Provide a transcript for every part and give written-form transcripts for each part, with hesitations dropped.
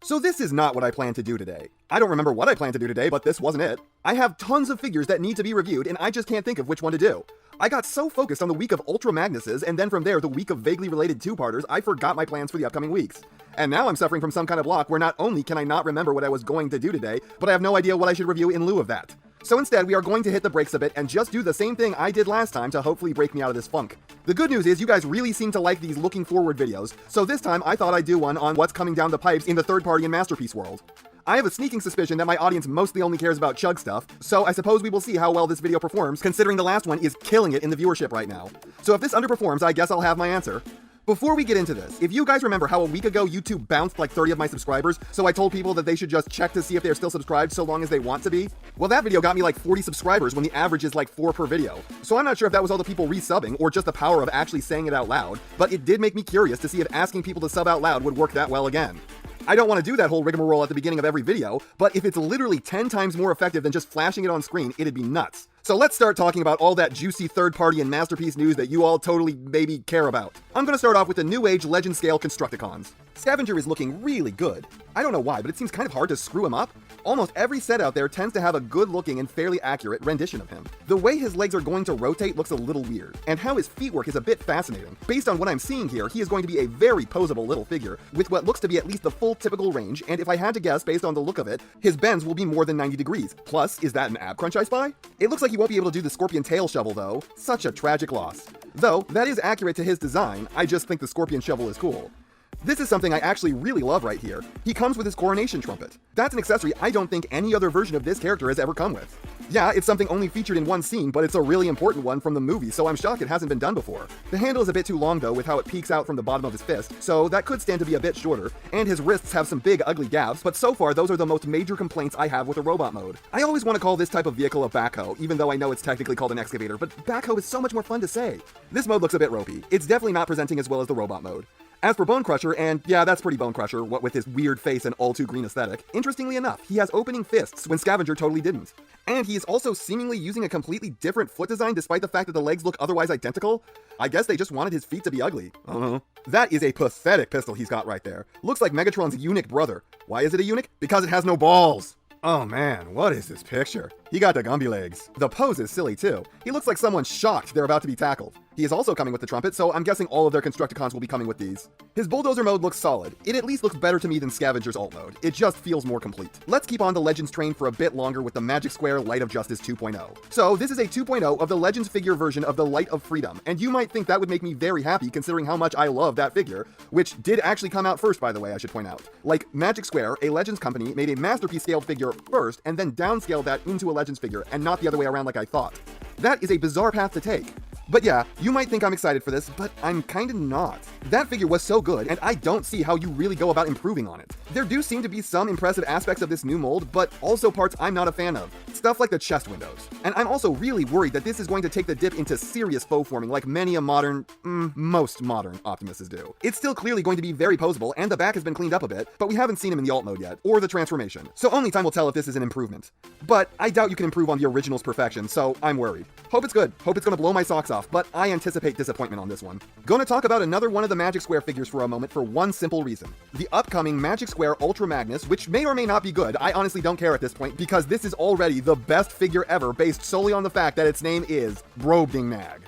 So this is not what I planned to do today. I don't remember what I planned to do today, but this wasn't it. I have tons of figures that need to be reviewed, and I just can't think of which one to do. I got so focused on the week of Ultra Magnuses, and then from there the week of vaguely related two-parters, I forgot my plans for the upcoming weeks. And now I'm suffering from some kind of block where not only can I not remember what I was going to do today, but I have no idea what I should review in lieu of that. So instead, we are going to hit the brakes a bit and just do the same thing I did last time to hopefully break me out of this funk. The good news is you guys really seem to like these looking forward videos, so this time I thought I'd do one on what's coming down the pipes in the third party and masterpiece world. I have a sneaking suspicion that my audience mostly only cares about chug stuff, so I suppose we will see how well this video performs, considering the last one is killing it in the viewership right now. So if this underperforms, I guess I'll have my answer. Before we get into this, if you guys remember how a week ago YouTube bounced like 30 of my subscribers, so I told people that they should just check to see if they're still subscribed so long as they want to be? Well, that video got me like 40 subscribers when the average is like 4 per video. So I'm not sure if that was all the people resubbing or just the power of actually saying it out loud, but it did make me curious to see if asking people to sub out loud would work that well again. I don't want to do that whole rigmarole at the beginning of every video, but if it's literally 10 times more effective than just flashing it on screen, it'd be nuts. So let's start talking about all that juicy third-party and masterpiece news that you all totally maybe care about. I'm gonna start off with the New Age Legend Scale Constructicons. Scavenger is looking really good. I don't know why, but it seems kind of hard to screw him up. Almost every set out there tends to have a good-looking and fairly accurate rendition of him. The way his legs are going to rotate looks a little weird, and how his feet work is a bit fascinating. Based on what I'm seeing here, he is going to be a very posable little figure, with what looks to be at least the full typical range, and if I had to guess based on the look of it, his bends will be more than 90 degrees. Plus, is that an ab crunch I spy? It looks like he won't be able to do the scorpion tail shovel though. Such a tragic loss. Though, that is accurate to his design, I just think the scorpion shovel is cool. This is something I actually really love right here. He comes with his coronation trumpet. That's an accessory I don't think any other version of this character has ever come with. Yeah, it's something only featured in one scene, but it's a really important one from the movie, so I'm shocked it hasn't been done before. The handle is a bit too long though with how it peeks out from the bottom of his fist, so that could stand to be a bit shorter, and his wrists have some big ugly gaps, but so far those are the most major complaints I have with the robot mode. I always want to call this type of vehicle a backhoe, even though I know it's technically called an excavator, but backhoe is so much more fun to say. This mode looks a bit ropey. It's definitely not presenting as well as the robot mode. As for Bone Crusher, and yeah, that's pretty Bone Crusher, what with his weird face and all too green aesthetic, interestingly enough, he has opening fists when Scavenger totally didn't. And he is also seemingly using a completely different foot design despite the fact that the legs look otherwise identical. I guess they just wanted his feet to be ugly. That is a pathetic pistol he's got right there. Looks like Megatron's eunuch brother. Why is it a eunuch? Because it has no balls. Oh man, what is this picture? He got the Gumby legs. The pose is silly too. He looks like someone shocked they're about to be tackled. He is also coming with the trumpet, so I'm guessing all of their Constructicons will be coming with these. His bulldozer mode looks solid. It at least looks better to me than Scavenger's alt mode. It just feels more complete. Let's keep on the Legends train for a bit longer with the Magic Square Light of Justice 2.0. So this is a 2.0 of the Legends figure version of the Light of Freedom, and you might think that would make me very happy considering how much I love that figure, which did actually come out first, by the way, I should point out. Like, Magic Square, a Legends company, made a Masterpiece scaled figure first, and then downscaled that into a Legends figure, and not the other way around like I thought. That is a bizarre path to take. But yeah, you might think I'm excited for this, but I'm kinda not. That figure was so good, and I don't see how you really go about improving on it. There do seem to be some impressive aspects of this new mold, but also parts I'm not a fan of. Stuff like the chest windows. And I'm also really worried that this is going to take the dip into serious faux forming like many a most modern Optimuses do. It's still clearly going to be very posable, and the back has been cleaned up a bit, but we haven't seen him in the alt mode yet, or the transformation. So only time will tell if this is an improvement. But I doubt you can improve on the original's perfection, so I'm worried. Hope it's good. Hope it's gonna blow my socks off, but I anticipate disappointment on this one. Gonna talk about another one of the Magic Square figures for a moment for one simple reason. The upcoming Magic Square Ultra Magnus, which may or may not be good, I honestly don't care at this point, because this is already the best figure ever based solely on the fact that its name is Brobdingnag.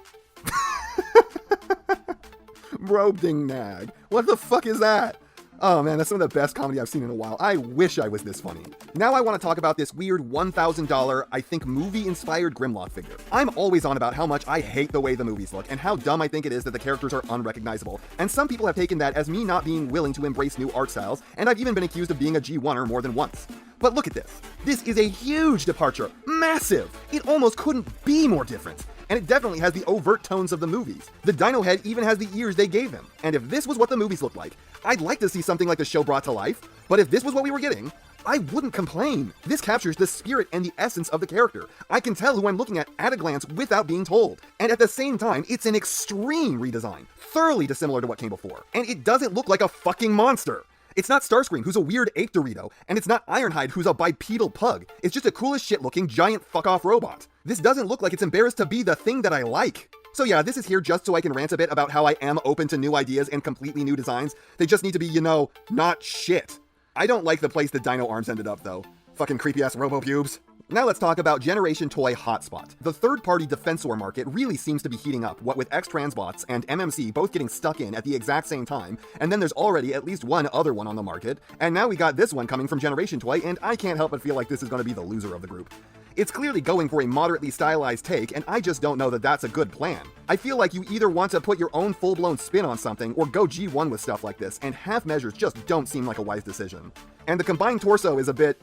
Brobdingnag. What the fuck is that? Oh man, that's some of the best comedy I've seen in a while. I wish I was this funny. Now I want to talk about this weird $1,000, I think movie-inspired Grimlock figure. I'm always on about how much I hate the way the movies look, and how dumb I think it is that the characters are unrecognizable. And some people have taken that as me not being willing to embrace new art styles, and I've even been accused of being a G1er more than once. But look at this. This is a huge departure. Massive! It almost couldn't be more different. And it definitely has the overt tones of the movies. The Dino Head even has the ears they gave him. And if this was what the movies looked like, I'd like to see something like the show brought to life. But if this was what we were getting, I wouldn't complain. This captures the spirit and the essence of the character. I can tell who I'm looking at a glance without being told. And at the same time, it's an extreme redesign, thoroughly dissimilar to what came before. And it doesn't look like a fucking monster. It's not Starscream, who's a weird ape Dorito, and it's not Ironhide, who's a bipedal pug. It's just a cool as shit looking giant fuck-off robot. This doesn't look like it's embarrassed to be the thing that I like. So yeah, this is here just so I can rant a bit about how I am open to new ideas and completely new designs. They just need to be, not shit. I don't like the place the dino arms ended up, though. Fucking creepy-ass robo-pubes. Now let's talk about Generation Toy Hotspot. The third-party Defensor market really seems to be heating up, what with X-Transbots and MMC both getting stuck in at the exact same time, and then there's already at least one other one on the market, and now we got this one coming from Generation Toy, and I can't help but feel like this is going to be the loser of the group. It's clearly going for a moderately stylized take, and I just don't know that that's a good plan. I feel like you either want to put your own full-blown spin on something, or go G1 with stuff like this, and half measures just don't seem like a wise decision. And the combined torso is a bit...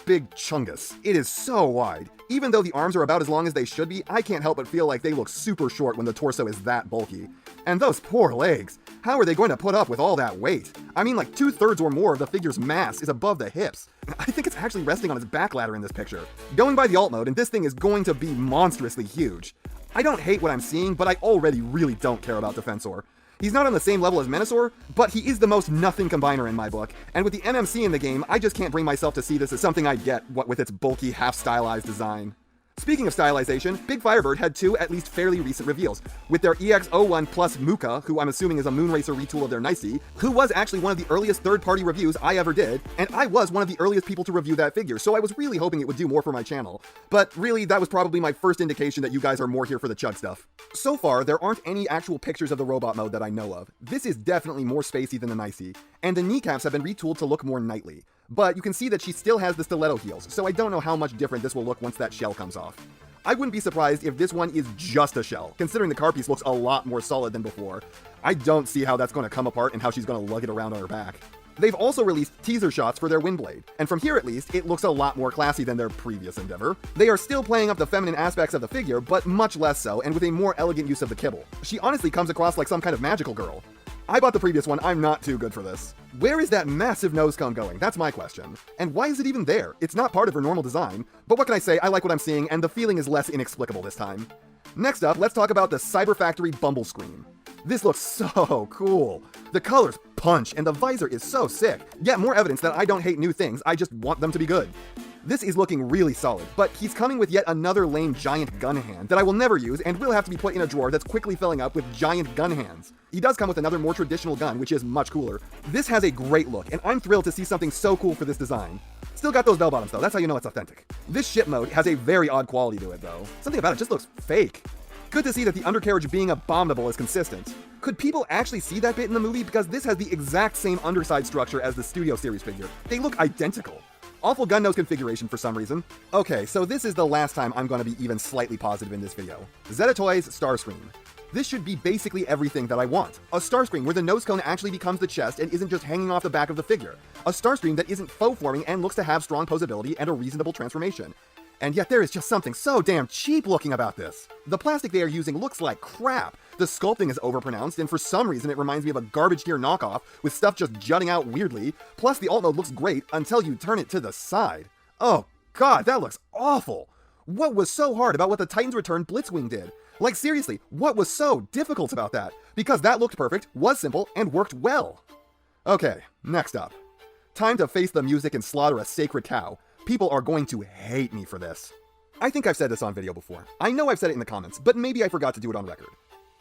big chungus. It is so wide. Even though the arms are about as long as they should be, I can't help but feel like they look super short when the torso is that bulky. And those poor legs. How are they going to put up with all that weight? I mean, like 2/3 or more of the figure's mass is above the hips. I think it's actually resting on his back ladder in this picture. Going by the alt mode, and this thing is going to be monstrously huge. I don't hate what I'm seeing, but I already really don't care about Defensor. He's not on the same level as Menasor, but he is the most nothing combiner in my book, and with the MMC in the game, I just can't bring myself to see this as something I'd get, what with its bulky, half-stylized design. Speaking of stylization, Big Firebird had two at least fairly recent reveals, with their EX01 plus Muka, who I'm assuming is a Moonracer retool of their Nicey, who was actually one of the earliest third-party reviews I ever did, and I was one of the earliest people to review that figure, so I was really hoping it would do more for my channel. But really, that was probably my first indication that you guys are more here for the chug stuff. So far, there aren't any actual pictures of the robot mode that I know of. This is definitely more spacey than the Nicey, and the kneecaps have been retooled to look more knightly. But you can see that she still has the stiletto heels, so I don't know how much different this will look once that shell comes off. I wouldn't be surprised if this one is just a shell, considering the carapace looks a lot more solid than before. I don't see how that's going to come apart and how she's going to lug it around on her back. They've also released teaser shots for their Windblade, and from here at least, it looks a lot more classy than their previous endeavor. They are still playing up the feminine aspects of the figure, but much less so, and with a more elegant use of the kibble. She honestly comes across like some kind of magical girl. I bought the previous one, I'm not too good for this. Where is that massive nose cone going? That's my question. And why is it even there? It's not part of her normal design, but what can I say, I like what I'm seeing, and the feeling is less inexplicable this time. Next up, let's talk about the Cyber Factory Bumble Scream. This looks so cool. The colors punch, and the visor is so sick. Yet more evidence that I don't hate new things, I just want them to be good. This is looking really solid, but he's coming with yet another lame giant gun hand that I will never use and will have to be put in a drawer that's quickly filling up with giant gun hands. He does come with another more traditional gun, which is much cooler. This has a great look, and I'm thrilled to see something so cool for this design. Still got those bell bottoms though, that's how you know it's authentic. This ship mode has a very odd quality to it though. Something about it just looks fake. Good to see that the undercarriage being abominable is consistent. Could people actually see that bit in the movie? Because this has the exact same underside structure as the Studio Series figure. They look identical. Awful gun nose configuration for some reason. Okay, so this is the last time I'm going to be even slightly positive in this video. Zeta Toys Starscream. This should be basically everything that I want. A Starscream where the nose cone actually becomes the chest and isn't just hanging off the back of the figure. A Starscream that isn't faux forming and looks to have strong posability and a reasonable transformation. And yet there is just something so damn cheap looking about this. The plastic they are using looks like crap. The sculpting is overpronounced, and for some reason it reminds me of a garbage tier knockoff with stuff just jutting out weirdly. Plus the alt mode looks great until you turn it to the side. Oh god, that looks awful. What was so hard about what the Titans Return Blitzwing did? Like seriously, what was so difficult about that? Because that looked perfect, was simple, and worked well. Okay, next up. Time to face the music and slaughter a sacred cow. People are going to hate me for this. I think I've said this on video before. I know I've said it in the comments, but maybe I forgot to do it on record.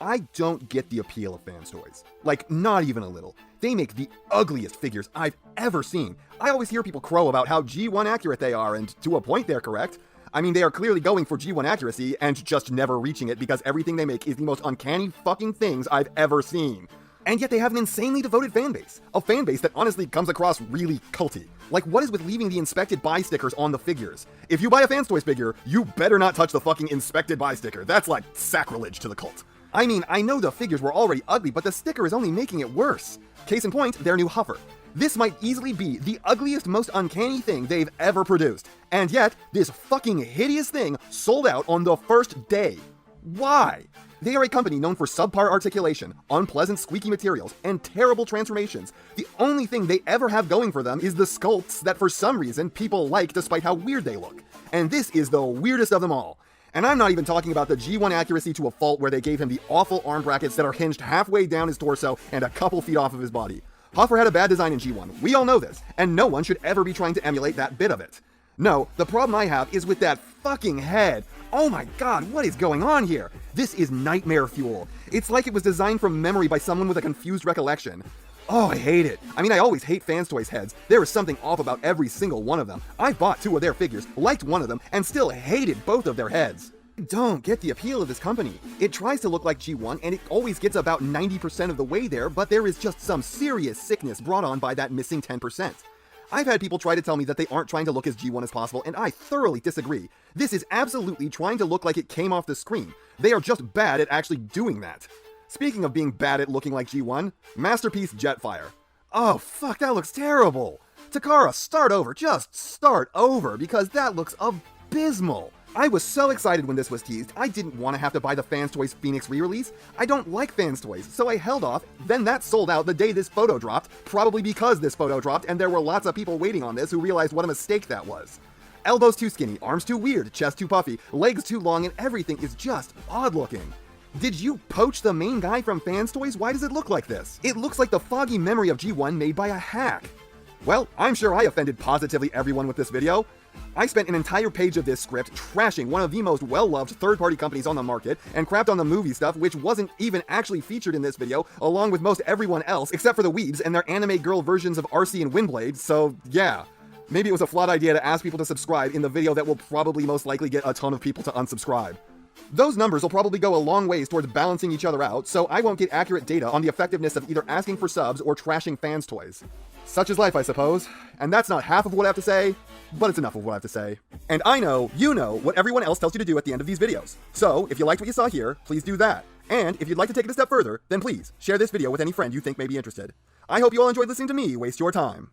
I don't get the appeal of fans' toys. Like, not even a little. They make the ugliest figures I've ever seen. I always hear people crow about how G1 accurate they are, and to a point they're correct. I mean, they are clearly going for G1 accuracy and just never reaching it because everything they make is the most uncanny fucking things I've ever seen. And yet they have an insanely devoted fanbase. A fanbase that honestly comes across really culty. Like, what is with leaving the inspected by stickers on the figures? If you buy a Fans Toys figure, you better not touch the fucking inspected by sticker. That's like sacrilege to the cult. I mean, I know the figures were already ugly, but the sticker is only making it worse. Case in point, their new Huffer. This might easily be the ugliest, most uncanny thing they've ever produced. And yet, this fucking hideous thing sold out on the first day. Why? They are a company known for subpar articulation, unpleasant squeaky materials, and terrible transformations. The only thing they ever have going for them is the sculpts that for some reason people like despite how weird they look. And this is the weirdest of them all. And I'm not even talking about the G1 accuracy to a fault where they gave him the awful arm brackets that are hinged halfway down his torso and a couple feet off of his body. Hoffer had a bad design in G1, we all know this, and no one should ever be trying to emulate that bit of it. No, the problem I have is with that fucking head. Oh my god, what is going on here? This is nightmare fuel. It's like it was designed from memory by someone with a confused recollection. Oh, I hate it. I mean, I always hate Fans Toys heads. There is something off about every single one of them. I bought 2 of their figures, liked one of them, and still hated both of their heads. I don't get the appeal of this company. It tries to look like G1, and it always gets about 90% of the way there, but there is just some serious sickness brought on by that missing 10%. I've had people try to tell me that they aren't trying to look as G1 as possible, and I thoroughly disagree. This is absolutely trying to look like it came off the screen. They are just bad at actually doing that. Speaking of being bad at looking like G1, Masterpiece Jetfire. Oh fuck, that looks terrible! Takara, start over, just start over, because that looks abysmal! I was so excited when this was teased, I didn't want to have to buy the Fans Toys Phoenix re-release. I don't like Fans Toys, so I held off, then that sold out the day this photo dropped, probably because this photo dropped and there were lots of people waiting on this who realized what a mistake that was. Elbows too skinny, arms too weird, chest too puffy, legs too long, and everything is just odd looking. Did you poach the main guy from Fans Toys? Why does it look like this? It looks like the foggy memory of G1 made by a hack. Well, I'm sure I offended positively everyone with this video. I spent an entire page of this script trashing one of the most well-loved third-party companies on the market and crapped on the movie stuff which wasn't even actually featured in this video, along with most everyone else except for the weebs and their anime girl versions of Arcee and Windblade, so yeah. Maybe it was a flawed idea to ask people to subscribe in the video that will probably most likely get a ton of people to unsubscribe. Those numbers will probably go a long ways towards balancing each other out, so I won't get accurate data on the effectiveness of either asking for subs or trashing Fans Toys. Such is life, I suppose. And that's not half of what I have to say, but it's enough of what I have to say. And I know, you know, what everyone else tells you to do at the end of these videos. So, if you liked what you saw here, please do that. And if you'd like to take it a step further, then please, share this video with any friend you think may be interested. I hope you all enjoyed listening to me waste your time.